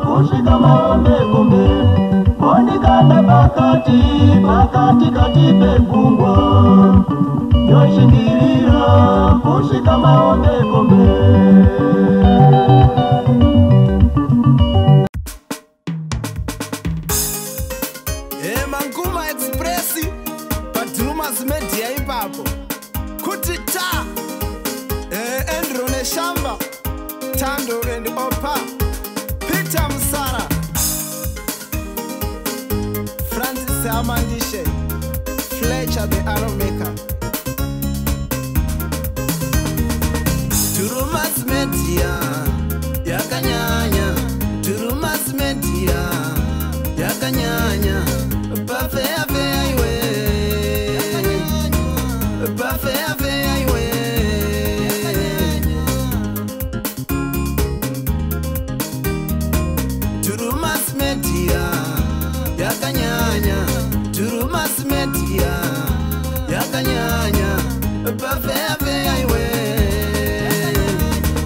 kusvika maombe kumbe onekana pakati pegungwa yoshingirira kusvika maombe kumbe. Manguma Express Padrumas Media ipapo kuti ta Andrew Neshamba Tando and Opa Peter Msara Francis Amandishe Fletcher the Arrow Maker Drumas Media yakanyanya Drumas Media yakanyanya Buffet iwe Buffet iwe Drumas Media yakanyanya Drumas Media yakanyanya Buffet iwe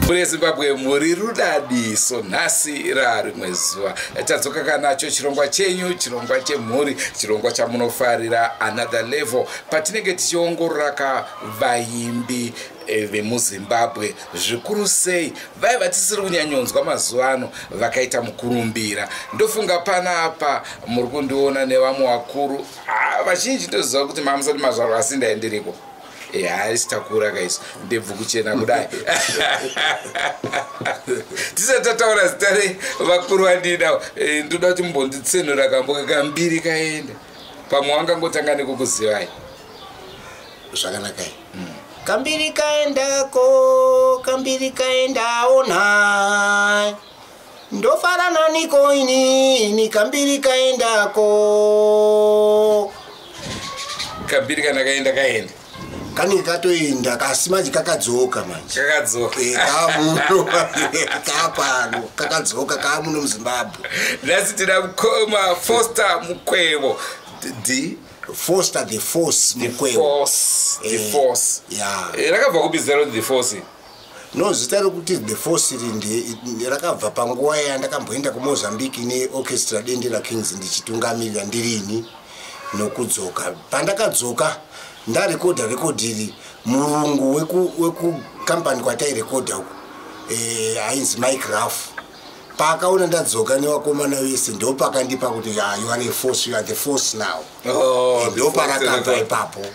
Muri Zimbabwe muri rudadiso nhasi rarimwe zuva tadzoka kanacho chirongwa chenyu, chirongwa chemhuri, chirongwa chamunofarira Another Level patinenge tichiongorora vaimbi vemuZimbabwe zvikuru sei vaiva tisiri kunyanyonzwa mazuva ano vakaita mukurumbira. Ndofunga panapa muri kundiona nevamwe vakuru vazhinji ndoziva kuti mamusati mazvaro asi ndaendereko sitakura guys ndebvu kuchena kudai tisatataura zita revakuru vandinawo ndoda kuti mumbonditsenura kamboka kambiri kaenda pamwe wangangotanga nekukuzivai zvakanakai kambiri kaendako kambiri kaendawo nhai ndofarana niko ini kambiri kaendako kambiri kana kaenda kaenda kani katoenda kasi manje kakadzoka manje kakadzoka kamuno kapano kakadzoka kamuno muZimbabwe nhasi tina mukoma Foster Mukwevo Foster the Force Mukwevo the Force rakabva kupi zero the Force no zita rokuti the Force rakabva panguva yandakamboenda kuMozambique neorchestra Dendera Kings ndichitungamirira ndirini nokudzoka pandakadzoka ndarekodha rekodhiri murungu wekukampani kwatairekodha uko ainzi Mike Ruff paakaona ndadzoka nevakomana vese ndopakandipa kuti you are a force, you are the force now ndoparakabva ipapo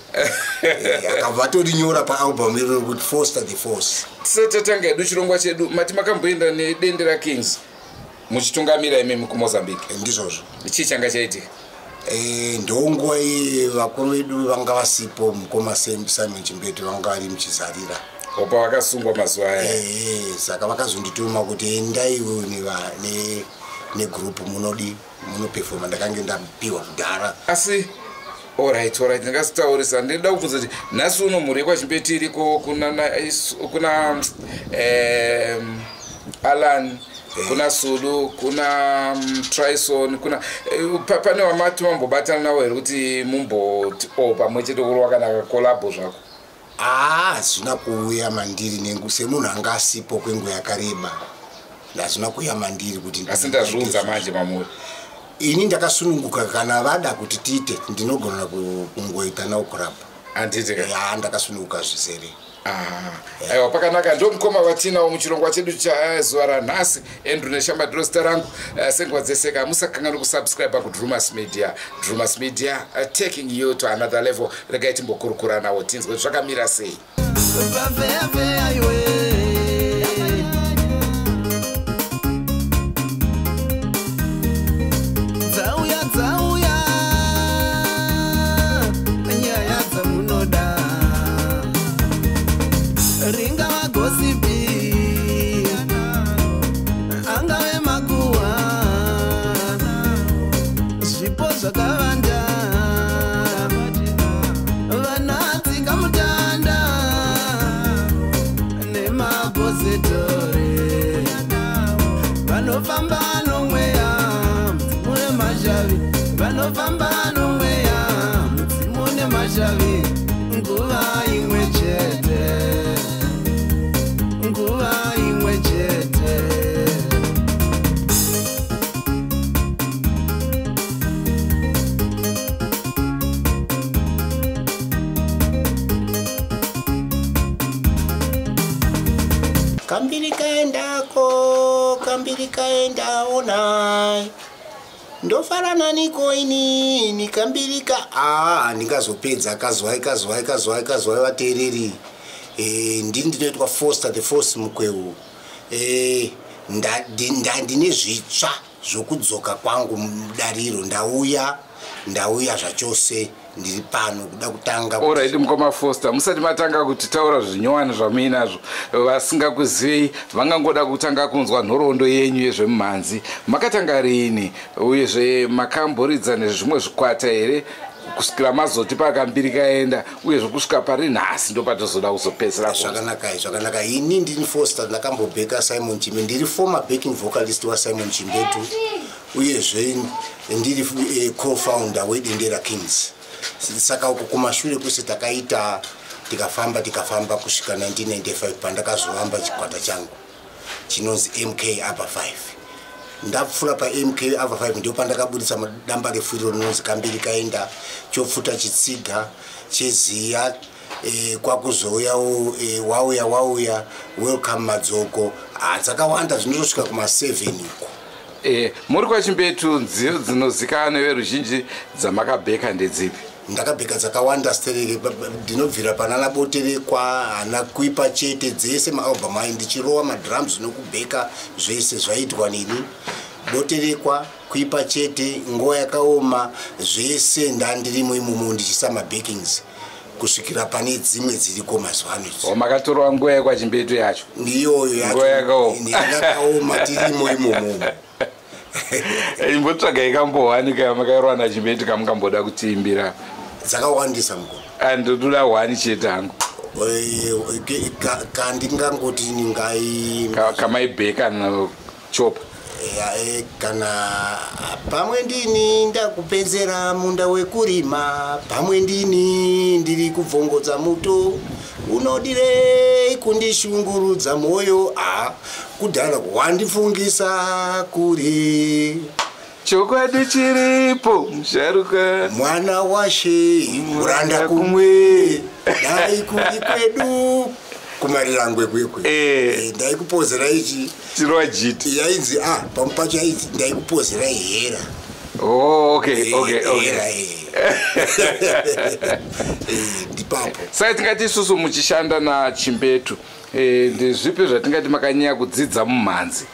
akabva torinyora paalbum iri kuti Foster the Force. Tisatanga edu chirongwa chedu mati makamboenda neDendera Kings muchitungamira imemi kuMozambique ndizvozvo chii changa chaitika ndonguva vakuru vedu vanga vasipo mukoma Simon Chimbeto vanga vari muchizarira opa vakasungwa mazuva aya saka vakazondituma kuti endaiwo negroup munopefoma ndakange ndapiwa kudhara asi alright ndingasitaurisa ndinoda kubvunza kuti nhasi uno mhuri yekwaChimbeti iriko kuna Alan kuna Sulu kuna Trison kuna pane wamati mambobatana nawo here kuti mumboti pamwe chete kuri wakanaka kolabo zvako hazvina kuuya mandiri nengu semunhu anga asipo kwenguva yakareba ndazvina kuuya mandiri kuti asi ndazviunza manje mamuri ini ndakasununguka kana vada kuti tiite ndinogona kungoita nawo kurapa handiti ndakasununguka zvizere aiwa pakanaka ndomukoma vatinawo muchirongwa chedu chazuva ranhasi Andrew Neshamba ndiro rangu senguva dzese musakanganwe kusubscribe kuDrumas Media. Drumas Media taking you to another level. Regai timbokurukura nawo tinzwe zvakamira sei. ndikambiri kaenda onai ndofarana niko ini nikambirika ndingazopedza akazwai vateereri ndini ndinoitwa Foster the Force mukweu ndine zvitsva zvokudzoka kwangu mudariro ndauya zvachose ndiri pano kuda kutanga. Alright mukoma Foster, musati matanga kuti taura zvinyowani zvamuinazvo vasingakuzivei vangangoda kutanga kunzwa nhoroondo yenyu yezvemumhanzi. Makatanga rini uyezve makamboridza nezvimwe zvikwata here kusvikira mazoti pakambiri kaenda uyezve kusvika pari nhasi ndopatozoda kuzopedzera? Zvakanaka ini ndini Foster ndakambobheka Simon Chimbe, ndiri former backing vocalist wa Simon Chimbetu uyezve ndiri co-founder weDendera Kings. Saka uko kumashure kwese takaita tikafamba kusvika 1995 pandakazohamba chikwata changu chinonzi MK Upper 5. Ndapfura pa MK Upper 5 ndio pandakabudisa damba refu rinonzi kambiri kaenda chofuta chitsiga cheziya kwakuzouyawo wauya welcome madzoko dzakawanda zvinosvika kuma 7 uko. Muri kwaChimbetu nziyo dzinozikanwa neveruzhinji dzamakabheka ndedzipi? Ndakabheka dzakawanda stereke ndinobvira panana Boterekwa ana Kuipa chete dzese maalbum ayi ndichirowa madrums nokubheka zvese zvaitwa nini Boterekwa Kuipa chete nguva yakaoma zvese ndandirimo imomo ndichisama backings kusvikira pane dzimwe dziriko mazwano. Makatorwa nguva yakwaChimbetu yacho? Ndiyoyo yacho yakaoma tirimo imomo. Imbotsvaga ikambowanika yamakairwa naChimbetu kamukamboda kutiimbira? Dzakawandisa mukoma. Andoda wani chete hangu. Kandingangoti ningai kamaibheka nachopa kana pamwe ndini ndakupenzera munda wekurima, pamwe ndini ndiri kubvongodza muto, unodirei kundishungurudza moyo, kudhara wandifungisa kuri chokwadi chiripo musharuka mwana washe muranda kumwe dai kuri kwedu kumarirangwe kwekwe ndaikupozera ichi chirwa jiti yainzi pamupacho yaiti ndaikupozera hera. Okay. Ndipapo sai tingati isusu muchishanda naChimbetu ndezvipi zvatingati makanyanya kudzidza mumhanzi?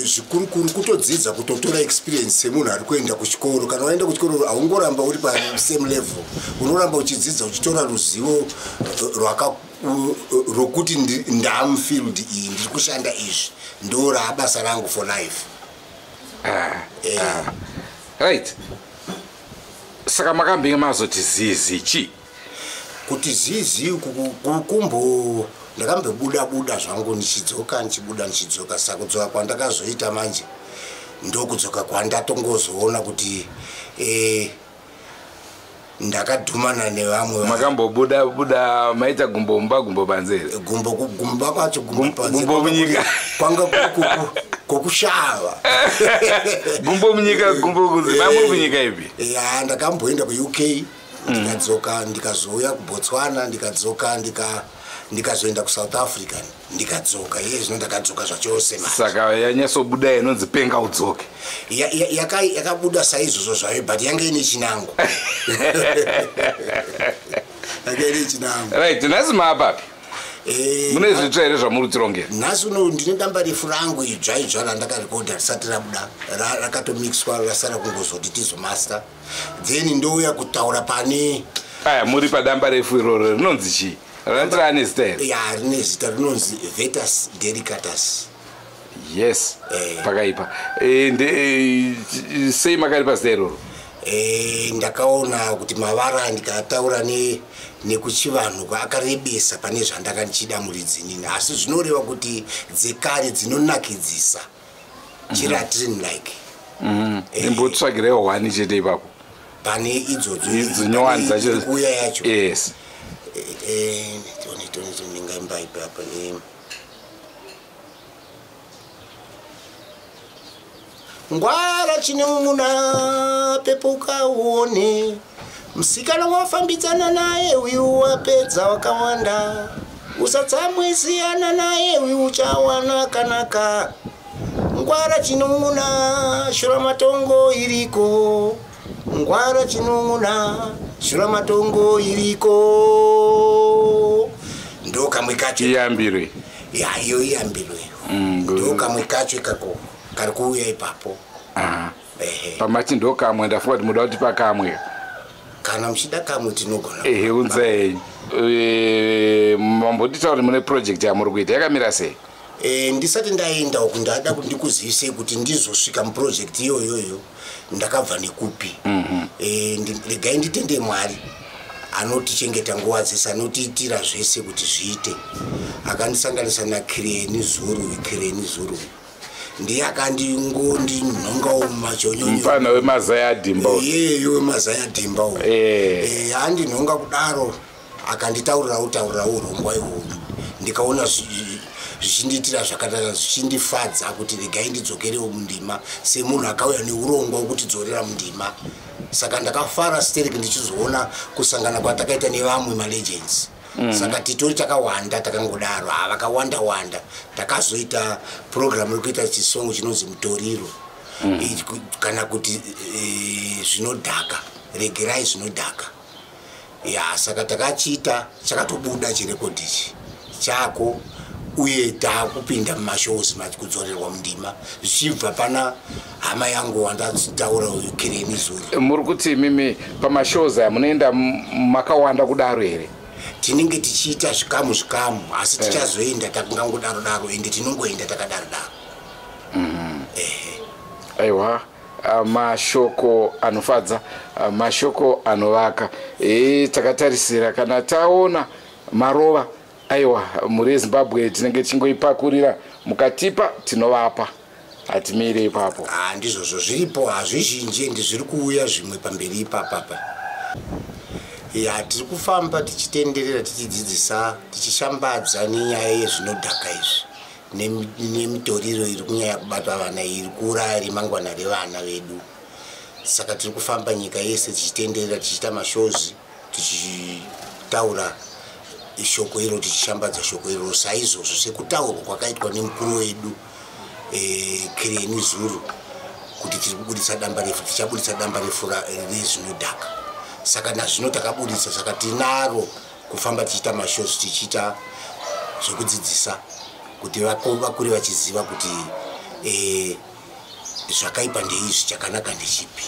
zvikurukuru kutodzidza kutotora experience semunhu ari kuenda kuchikoro. Kana waenda kuchikoro haungoramba uri pa same level, unoramba uchidzidza uchitora ruzivo rokuti ndamufield iyi ndiri kushanda izvi ndo rabasa rangu for life. Right. Saka makambinge mazoti zizi chi kuti zizi kumbo ndakambobuda zvangu nichidzoka saka kudzoka kwandakazoita manje ndokudzoka kwandatongozoona kuti ndakadhumana nevamwe. Makambobuda maita gumbo panzere? Gumbo kwacho gumbo munyika kwanga kokushava. Gumbo munyika gumbo kunzima muri munyika ipi? Ndakamboenda kuUK ndikadzoka ndikazouya kuBotswana ndikadzoka ndikazoenda kuSouth Africa ndikadzoka zvino ndakadzoka zvachose manje. Saka yanyasobuda inonzi penga udzoke. Yakabuda saizvozvo zvayo but yange ine chinango. Right, nhasi maapapi? Mune zvitsva here zvamuri tirongera? Nhasi uno ndine damba refu rangu idzva randakarekodha risati rabuda rakatomixwa rasara kungozoti tizomaster then ndouya kutaura pane muri padamba refu iroro rinonzi chii? Ranzira nezita here? Rine zita rinonzi Vetus Delicatus. Yes, pakaipa. Sei makaripa zita iroro? Ndakaona kuti mavara ndikataura nekuchivanhu akarebesa pane zvandakanichida muridzinini, asi zvinoreva kuti dzekare dzinonakidzisa chiratin like. Imbotsvagirewo wani chete ipapo pane idzodzo nyowani dzacho kuya yacho. Yes. Ningaimbaipapa ngwara chine muna pepuka uone musikana wafambidzana naye uyu wapedza wakawanda usatsamwisiyana naye uyu uchawana kanaka ngwara chinung'una shuramatongo iriko, ngwara chinung'una shuramatongo iriko. Ndo kamwe kacho iyambirwe ya iyo iyambirwe. Ndo kamwe kacho ikako kari kuuya ipapo. Pamati ndo kamwe ndafunga kuti muda kuti pakamwe kana muchida kamwe tinogona. Unzei mambotitaura kuti mune project yamuri kuita yakamira sei? Ndisati ndaenda uku ndada kuti ndikuzivise kuti ndizosvika muproject iyoyoyo ndakabva nekupi. Regai nditende Mwari anotichengeta nguva dzese, anotiitira zvese kuti zviite. Akandisanganisa naKireni Zuru ndiye akandingonongawo mumachonyonyo, mufana wemazaya dhimba iyeyo wemazaya dhimba andinonga kudaro akanditaurira urongwa ihwohwo ndikaona zvichindiitira zvakanaka, zvichindifadza kuti regai ndidzokerewo mundima semunhu akauya neurongwa hwekuti dzorera mundima. Saka ndakafara stereki ndichizoona kusangana kwatakaita nevamwe malegends. Saka titori takawanda takangodaro vakawanda takazoita program yekuita chisongo chinonzi Mutoriro, kana kuti zvinodhaka, regerai zvinodhaka. Saka takachiita chakatobuda chirekodhi ichi chako, uye takupinda mumashows kudzorerwa mundima zvichibva pana hama yangu wandataura uyu Kireni Zuru. Muri kuti mimi pamashows aya munoenda makawanda kudaro here? Tinenge tichiita zvikamu asi tichazoenda takangodaro ende tinongoenda takadaro. Aiwa, mashoko anofadza, mashoko anovaka. Takatarisira kana taona marova, aiwa, muri Zimbabwe tinenge tichingoipakurira mukatipa tinovapa, hatimiri ipapo. Ndizvozvo zviripo, hazvizhinji ende zviri kuuya zvimwe pamberi ipapapa. Tiri kufamba tichitenderera tichidzidzisa tichishambadza nenyaya yezvinodhaka izvi nemitoriro iri kunyanya kubata vana, iri kuuraya remangwana revana vedu. Saka tiri kufamba nyika yese tichitenderera tichiita mashows tichitaura shoko iro, tichishambadza shoko iro saizvozvo sekutaurwa kwakaitwa nemukuru wedu Kireni Zuru kuti tichabudisa damba refu rezvinodhaka. Saka nazvino takabudisa, saka tinaro kufamba tichiita mashows tichiita zvekudzidzisa kuti vakure vachiziva kuti zvakaipa ndeizvi, chakanaka ndechipi.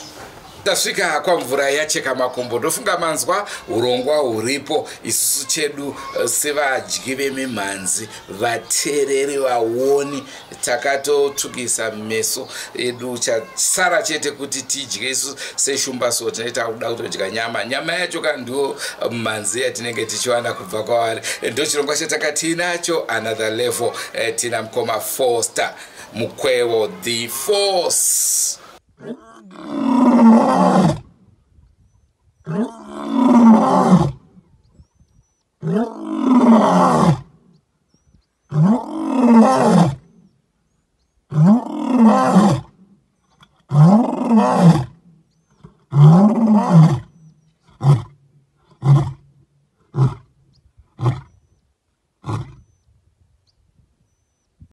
Tasvika kwamvura yacheka makumbo, ndofunga manzwa urongwa huripo. Isusu chedu sevadyi vemimhanzi, vateereri, vaoni, takatotsvukisa meso edu. Chasara chete kuti tidye isusu seshumba, so tinoita kuda kutodya nyama yacho kandiwo mimhanzi yatinenge tichiwana kubva kwavari. Ndo chirongwa chatakati nacho Another Level. Tina mukoma Foster Mukwewo, the Force. No.